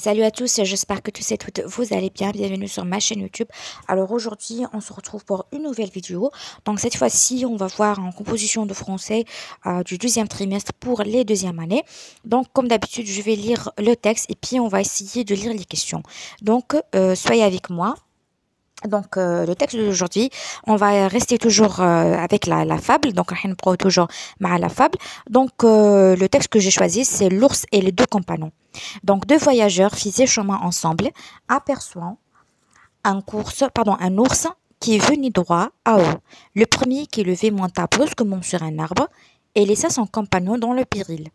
Salut à tous, j'espère que tous et toutes vous allez bien. Bienvenue sur ma chaîne YouTube. Alors aujourd'hui, on se retrouve pour une nouvelle vidéo. Donc cette fois-ci, on va voir en composition de français du deuxième trimestre pour les deuxièmes années. Donc comme d'habitude, je vais lire le texte et puis on va essayer de lire les questions. Donc soyez avec moi. Donc, le texte d'aujourd'hui, on va rester toujours avec la fable. Donc, on prend toujours la fable. Donc, le texte que j'ai choisi, c'est l'ours et les deux compagnons. Donc, deux voyageurs faisaient chemin ensemble, aperçoivent un ours qui venait droit à eux. Le premier qui levait monta brusquement sur un arbre et laissa son compagnon dans le péril.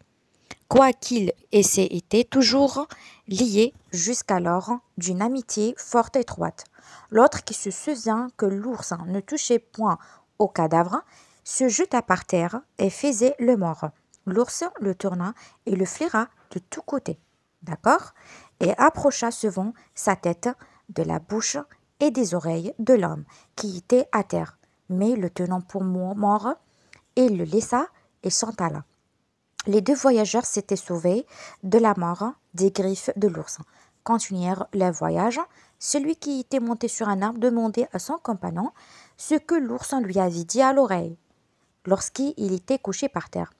Quoiqu'ils essaient étaient toujours liés jusqu'alors d'une amitié fort étroite. L'autre, qui se souvient que l'ours ne touchait point au cadavre, se jeta par terre et faisait le mort. L'ours le tourna et le flaira de tous côtés. D'accord? Et approcha souvent sa tête de la bouche et des oreilles de l'homme qui était à terre, mais le tenant pour mort, et le laissa et s'en alla. Les deux voyageurs s'étaient sauvés de la mort des griffes de l'ours. Continuèrent leur voyage. Celui qui était monté sur un arbre demandait à son compagnon ce que l'ours lui avait dit à l'oreille lorsqu'il était couché par terre.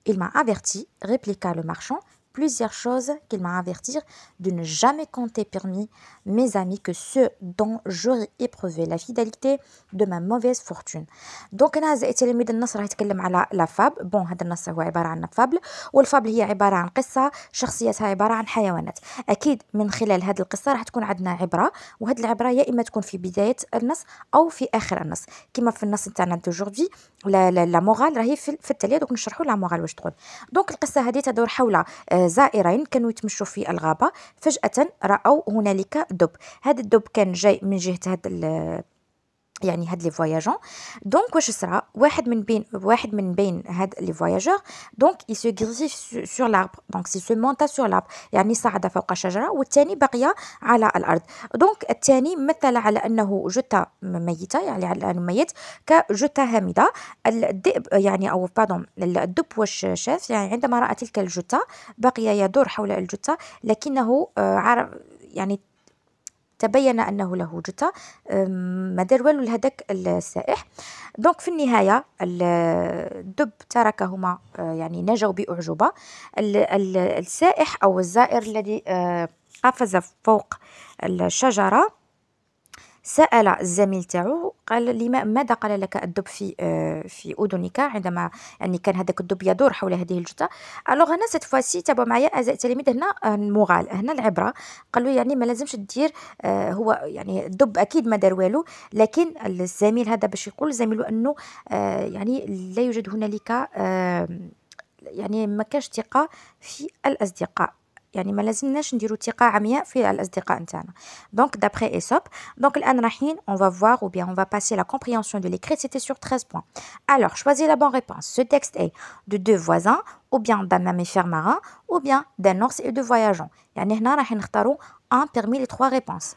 Il m'a averti, répliqua le marchand, plusieurs choses qu'il m'a averti de ne jamais compter parmi mes amis que ceux dont j'aurais éprouvé la fidélité de ma mauvaise fortune. دونك انا اعزائي تلاميذ النص راه يتكلم على لا فاب. بون هذا النص هو عباره عن فابل، والفابل هي عباره عن قصه شخصيتها عباره عن حيوانات. اكيد من خلال هذه القصه راح تكون عندنا عبره، وهذه العبره يا اما تكون في بدايه النص او في اخر النص. كما في النص نتاعنا دوجوردي لا مورال راهي في التاليه. دوك نشرحوا لا مورال واش تقول. دونك القصه هذه تدور حول زائرين كانوا يتمشوا في الغابة. فجأة رأوا هنالك دب. هذا الدب كان جاي من جهة يعني هاد لي فواياجون. دونك واش صرا، واحد من بين هاد لي فواياجور دونك il se griffe sur l'arbre. donc il se monta sur l'arbre يعني صعد فوق شجرة، والثاني بقي على الأرض. دونك الثاني مثل على أنه جثة ميتة، يعني على أنه ميت كجثة هامدة. الذئب يعني أو باردون الدب واش شاف، يعني عندما رأى تلك الجثة بقي يدور حول الجثة، لكنه عرف يعني تبين أنه له جثة. ما دار والو لهداك السائح. دونك في النهاية الدب تركهما، يعني نجوا بأعجوبة. السائح أو الزائر الذي قفز فوق الشجرة سأل الزميل تاعو، قال ماذا قال لك الدب في أذنك عندما يعني كان هذاك الدب يدور حول هذه الجثة. الوغ هنا سيت فواسي تابعوا معايا أعزائي التلاميذ، هنا المغال، هنا العبرة. قالوا يعني ما لازمش دير هو يعني الدب أكيد ما دار والو، لكن الزميل هذا باش يقول زميله أنه يعني لا يوجد هنالك يعني ما كاش ثقة في الأصدقاء، يعني ما لازمناش نديرو ثقة عمياء في الأصدقاء نتاعنا. دونك d'après Aesop. Donc الآن رايحين on va voir ou bien on va passer la compréhension de l'écrit. C'était sur 13 points. Alors choisis la bonne réponse. Ce texte est de deux voisins ou bien d'un mammifère marin ou bien d'un ours et deux voyageants. يعني هنا راح نختاروا un parmi les trois réponses.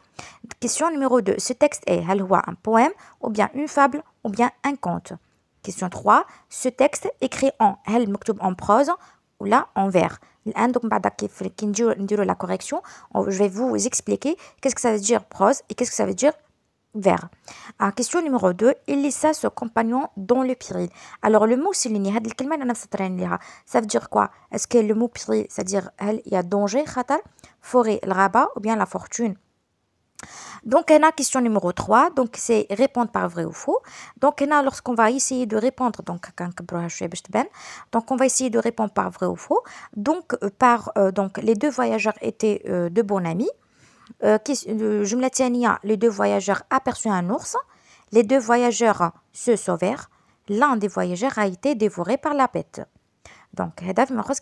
Question numéro 2. Ce texte est هل هو un poème ou bien une fable ou bien un conte. Question 3. Ce texte écrit en هل مكتوب en prose ou là en vers. الآن دوك من بعد كي نديرو la correction, je vais vous expliquer qu'est-ce que ça veut dire prose et qu'est-ce que ça veut dire vers. Question numéro 2. Il laissa son compagnon dans le péril. Alors le mot souligné, هاد الكلمة أنا مسطرين ليها. Ça veut dire quoi? Est-ce que le mot péril, c'est-à-dire هل il y a danger خطر، forêt الغابة ou bien la fortune. Donc, on a question numéro 3, donc c'est répondre par vrai ou faux. Donc, lorsqu'on va essayer de répondre, donc on va essayer de répondre par vrai ou faux. Donc, donc les deux voyageurs étaient de bons amis. جملة ثانية، les deux voyageurs aperçurent un ours. Les deux voyageurs se sauvèrent. L'un des voyageurs a été dévoré par la bête. Donc,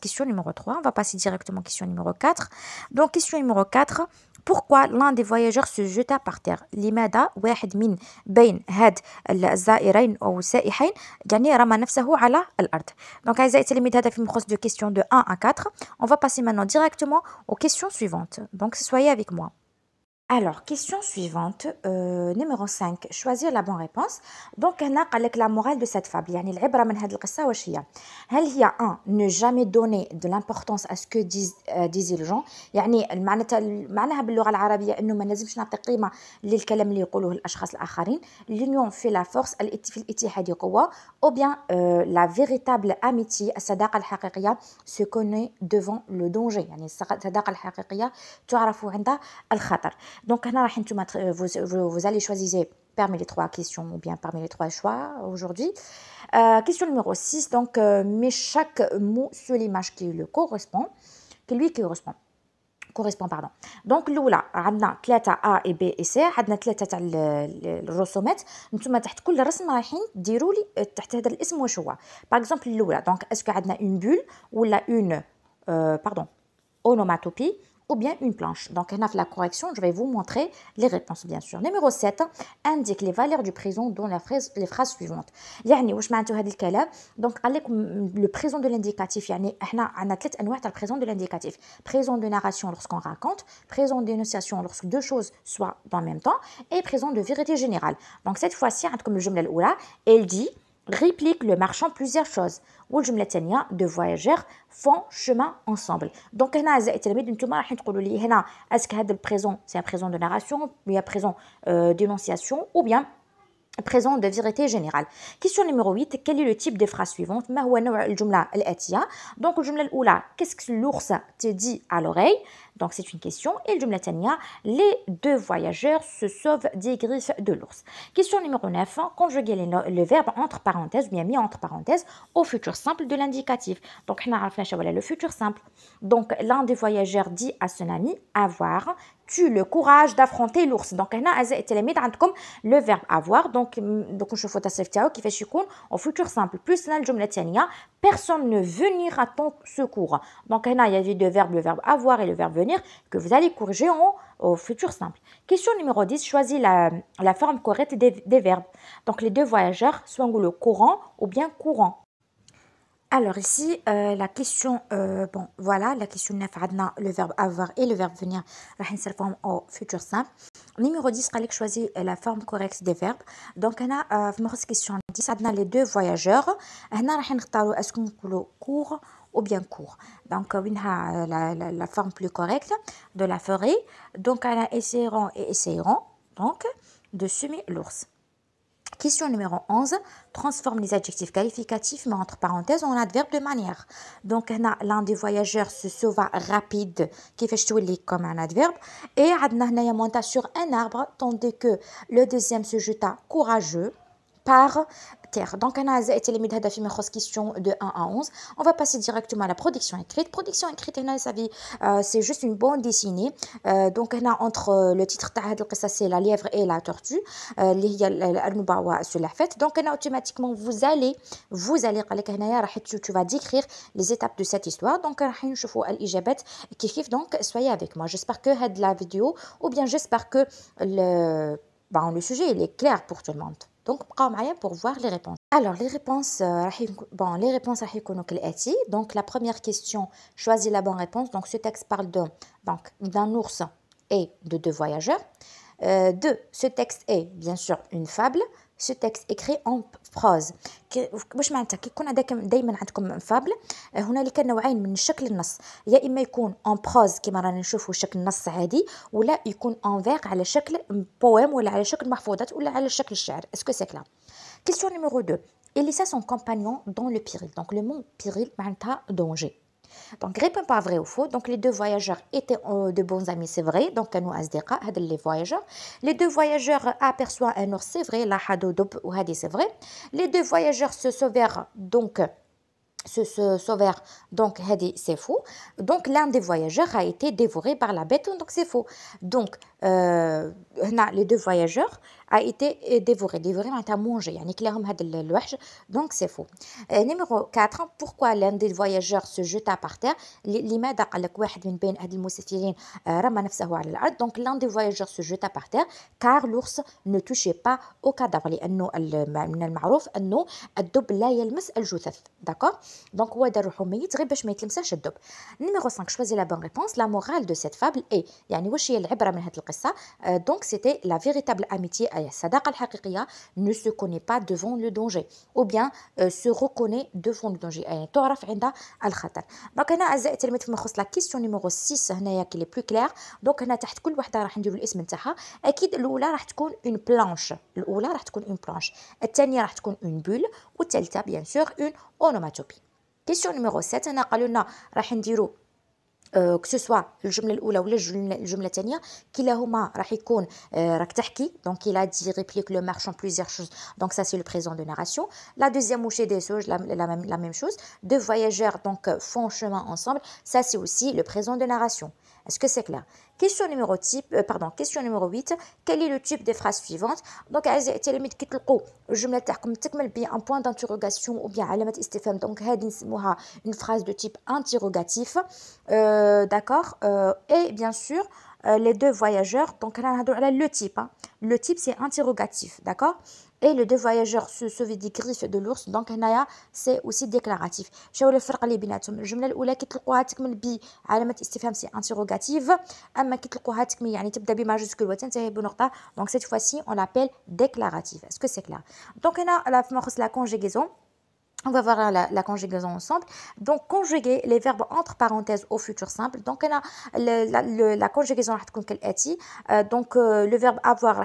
question numéro 3. On va passer directement à question numéro 4. Donc, question numéro 4. Pourquoi l'un des voyageurs se jeta par terre؟ لماذا واحد من بين هاد الزائرين أو السائحين يعني رمى نفسه على الأرض. Donc, أعزائي التلاميذ هذا في مخصص de question de 1 à 4. On va passer maintenant directement aux questions suivantes. Donc, soyez avec moi. Alors, question suivante, numéro 5, choisir la bonne réponse. Donc, هنا قال لك la morale de cette fable. يعني العبرة من هذه القصة واش هي؟ هل هي ne jamais donner de l'importance à ce que disent les gens. يعني معناها باللغة العربية إنه ما لازمش نعطي قيمة للكلام اللي يقولوه الأشخاص الآخرين. L'union fait la force. في الاتحاد قوة. Ou bien la véritable amitié الصداقة الحقيقية se connaît devant le danger. يعني الصداقة الحقيقية تعرف عند الخطر. Donc, vous allez choisir parmi les trois questions ou bien parmi les trois choix aujourd'hui. Question numéro 6. Donc, mais chaque mot sur l'image qui le correspond, qui lui correspond, pardon. Donc, l'oula, عندنا 3 A et B et C. عندنا 3 تاع الرسومات. نتوما تحت كل رسم رايحين ديروا لي تحت هذا الاسم واش هو. Par exemple, l'oula. Donc, est-ce que عندنا une bulle ou une onomatopée ou bien une planche. Donc, dans la correction, je vais vous montrer les réponses, bien sûr. Numéro 7, indique les valeurs du présent dans les phrases suivantes. يعني واش معناتو هذا الكلام. Donc, قال لك le présent de l'indicatif. يعني احنا عندنا 3 انواع تاع présent de l'indicatif. Présent de narration lorsqu'on raconte, présent d'énonciation lorsque deux choses soient dans le même temps et présent de vérité générale. Donc, cette fois-ci, عندكم الجملة الأولى, elle dit réplique le marchand plusieurs choses. والجمله الثانيه deux voyageurs font chemin ensemble. Donc هنا اعزائي التلاميذ نتوما راح تقولوا لي هنا اسك هذا البريزون سي ان بريزون دو ناراسيون ou bien présent d'énonciation ou bien présent de vérité générale. Question numéro 8, quel est le type des phrases suivantes? ما هو نوع الجملة الآتية. Donc الجملة الأولى, qu'est-ce que l'ours te dit à l'oreille? Donc c'est une question. Et الجملة الثانية, les deux voyageurs se sauvent des griffes de l'ours. Question numéro 9, conjuguer le verbe entre parenthèses ou bien mis entre parenthèses au futur simple de l'indicatif. Donc احنا عرفنا شو le futur simple. Donc l'un des voyageurs dit à son ami avoir tu le courage d'affronter l'ours. Donc هنا أعزائي التلاميذ عندكم le verbe avoir. Donc نشوفوا التصريف تاعو كيفاش يكون au futur simple. Plus هنا الجملة الثانية personne ne venir à ton secours. Donc هنا il y avait deux verbes, le verbe avoir et le verbe venir que vous allez corriger au futur simple. Question numéro 10, choisis la forme correcte des verbes. Donc les deux voyageurs, soit le courant ou bien courant. Alors ici, la question, bon voilà, la question 9 عندنا le verbe avoir et le verbe venir راح نصرفهم au futur simple. Numéro 10 قال لك choisis la forme correcte des verbes. Donc هنا في مخص question 10 عندنا les deux voyageurs. هنا راح نختاروا اسكو نقولوا court ou bien court. Donc وينها la forme plus correcte de la forêt. Donc أنا essaieront et essayeront donc de semer l'ours. Question numéro 11, transforme les adjectifs qualificatifs, mais entre parenthèses, en adverbe de manière. Donc, l'un des voyageurs se sauva rapide, qui fait comme un adverbe. Et il monta sur un arbre, tandis que le deuxième se jeta courageux par terre. Donc, on a question de 1 à 11. On va passer directement à la production écrite. Production écrite, c'est juste une bande dessinée. Donc, on a entre le titre, c'est la lièvre et la tortue. Donc, on a automatiquement, tu vas décrire les étapes de cette histoire. Donc, donc soyez avec moi. J'espère que la vidéo, ou bien j'espère que le sujet il est clair pour tout le monde. Donc, pour voir les réponses. Alors, les réponses, les réponses donc, la première question, choisis la bonne réponse. Donc, ce texte parle d'un ours et de deux voyageurs. Ce texte est, bien sûr, une fable. Ce texte écrit en prose. واش معناتها كي يكون دائما عندكم فابل هنالك نوعين من شكل النص يا اما يكون en prose كما رانا نشوفوا شكل نص عادي ولا يكون en vers على شكل بويم ولا على شكل محفوظات ولا على شكل الشعر. Est-ce que c'est clair? Question numéro 2. Il laissa son compagnon dans le péril. Donc le mot péril معناتها danger. Donc, réponds pas vrai ou faux. Donc, les deux voyageurs étaient de bons amis, c'est vrai. Donc, nous asdeka, les voyageurs. Les deux voyageurs aperçoivent un ours, c'est vrai. La hadodob ou hadi, c'est vrai. Les deux voyageurs se sauvèrent, donc hadi, c'est faux. Donc, l'un des voyageurs a été dévoré par la bête, donc c'est faux. Donc, les deux voyageurs a été dévoré. Dévoré معناتها mangé يعني كلاهم هذا الوحش. Donc c'est faux. Numéro 4, pourquoi l'un des voyageurs se jeta par terre؟ لماذا قال لك واحد من بين هاد المسافرين رمى نفسه على الأرض. Donc l'un des voyageurs se jeta par terre car l'ours ne touchait pas au cadavre لأنه من المعروف أنه الدب لا يلمس الجثث. D'accord. Donc هو دار روحو ميت غير باش ما يتلمساش الدب. Numéro 5, choisis la bonne réponse. La morale de cette fable est يعني واش هي العبرة من هاد القصة. Donc c'était la véritable amitié أي الصداقة الحقيقية ne se connaît pas devant le danger ou bien se reconnaît devant le danger يعني تعرف عند الخطر. دونك هنا اعزائي التلاميذ فيما يخص لا كيسيون نيميرو 6 هنايا كي لي بلو كلير. دونك هنا تحت كل وحده راح نديروا الاسم نتاعها. اكيد الاولى راح تكون اون بلانش، الاولى راح تكون اون بلانش، الثانيه راح تكون اون بول، والثالثه بيان سور اون اونوماتوبي. كيسيون نيميرو 7 هنا قالوا لنا راح نديروا que ce soit الجملة الأولى ولا الجملة الثانية كلاهما راح يكون راك تحكي. donc il a dit réplique le marchand plusieurs choses. donc ça c'est le présent de narration. La deuxième mouchée des sauges la même chose. Deux voyageurs donc font chemin ensemble, ça c'est aussi le présent de narration. Est-ce que c'est clair? Question numéro question numéro 8. Quel est le type des phrases suivantes? donc أعزائي التلاميذ كي تلقوا الجملة تاعكم تكمل بان point d'interrogation ou bien علامة استفهام donc هذه نسموها une phrase de type interrogatif. D'accord. Et bien sûr les deux voyageurs donc là on a le type hein. Le type c'est interrogatif, d'accord. Et les deux voyageurs se sauvent des griffes de l'ours donc هنايا c'est aussi déclaratif. شنو الفرق اللي بيناتهم؟ الجمله الاولى كي تلقوها تكمل بعلامه استفهام سي انتروغاتيف، اما كي تلقوها تكمل يعني تبدا بماجسكول وتنتهي بنقطه donc cette fois-ci on l'appelle déclaratif. Est-ce que c'est clair? donc هنا فيما يخص la conjugaison on va voir la conjugaison ensemble. Donc, conjuguer les verbes entre parenthèses au futur simple. Donc, on a la conjugaison donc, le verbe avoir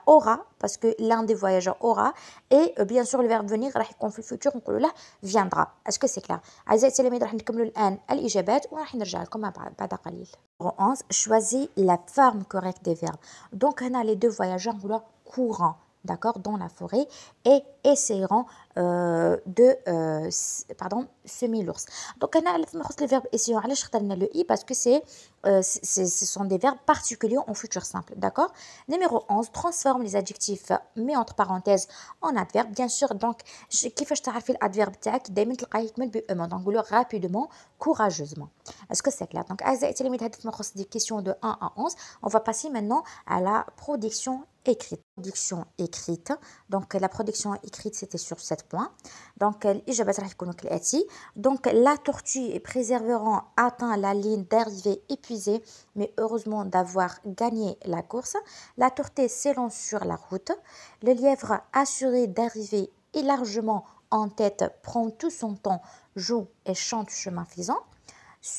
aura, parce que l'un des voyageurs aura. Et bien sûr, le verbe venir في le futur, on peut viendra. Est-ce que c'est clair? أعزائي التلاميذ راح نكملوا الآن الإجابات وراح نرجع لكم بعد قليل. 11. Choisis la forme correcte des verbes. Donc, on a les deux voyageurs courant. D'accord, dans la forêt et essayeront semer l'ours. Donc on a le verbe essayer علاش اخترنا le i parce que ce sont des verbes particuliers en futur simple. D'accord. Numéro 11, transforme les adjectifs mis entre parenthèses en adverbe. Bien sûr donc كيفاش تعرفي الادفيرب تاعك دائما تلقاه يكمل ب ام donc نقولوا rapidement courageusement. Est-ce que c'est clair? donc أعزائي التلاميذ هذه فيما يخص des questions de 1 à 11. On va passer maintenant à la production écrite. Production écrite. Donc la production écrite c'était sur 7 points. Donc الإجابات راح يكونوا كالآتي. Donc la tortue et persévérant atteint la ligne d'arrivée épuisée mais heureusement d'avoir gagné la course. La tourtée s'élance sur la route. Le lièvre assuré d'arriver et largement en tête prend tout son temps, joue et chante chemin faisant.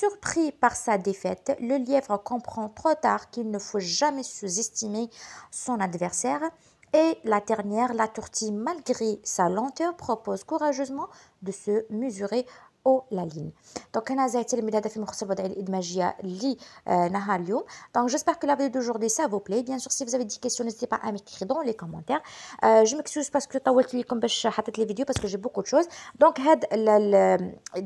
Surpris par sa défaite, le lièvre comprend trop tard qu'il ne faut jamais sous-estimer son adversaire. Et la dernière, la tortue, malgré sa lenteur, propose courageusement de se mesurer la ligne. Donc أنا زي التلميذ هذا في مختصر الوضعية الإدماجية لنهار اليوم. Donc j'espère que la vidéo d'aujourd'hui ça vous plaît. Bien sûr si vous avez des questions n'hésitez pas à m'écrire dans les commentaires. Je m'excuse parce que طولت لكم باش حطيت les vidéos parce que j'ai beaucoup de choses. Donc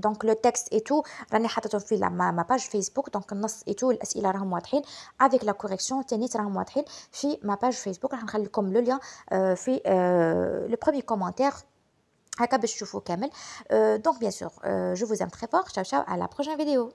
donc le texte et tout راني حاطتهم في ma page Facebook. Donc النص et tout الأسئلة راهم واضحين avec la correction تاني راهم واضحين في ma page Facebook. راح نخلي لكم le lien في le premier commentaire. Donc bien sûr, je vous aime très fort. Ciao ciao, à la prochaine vidéo.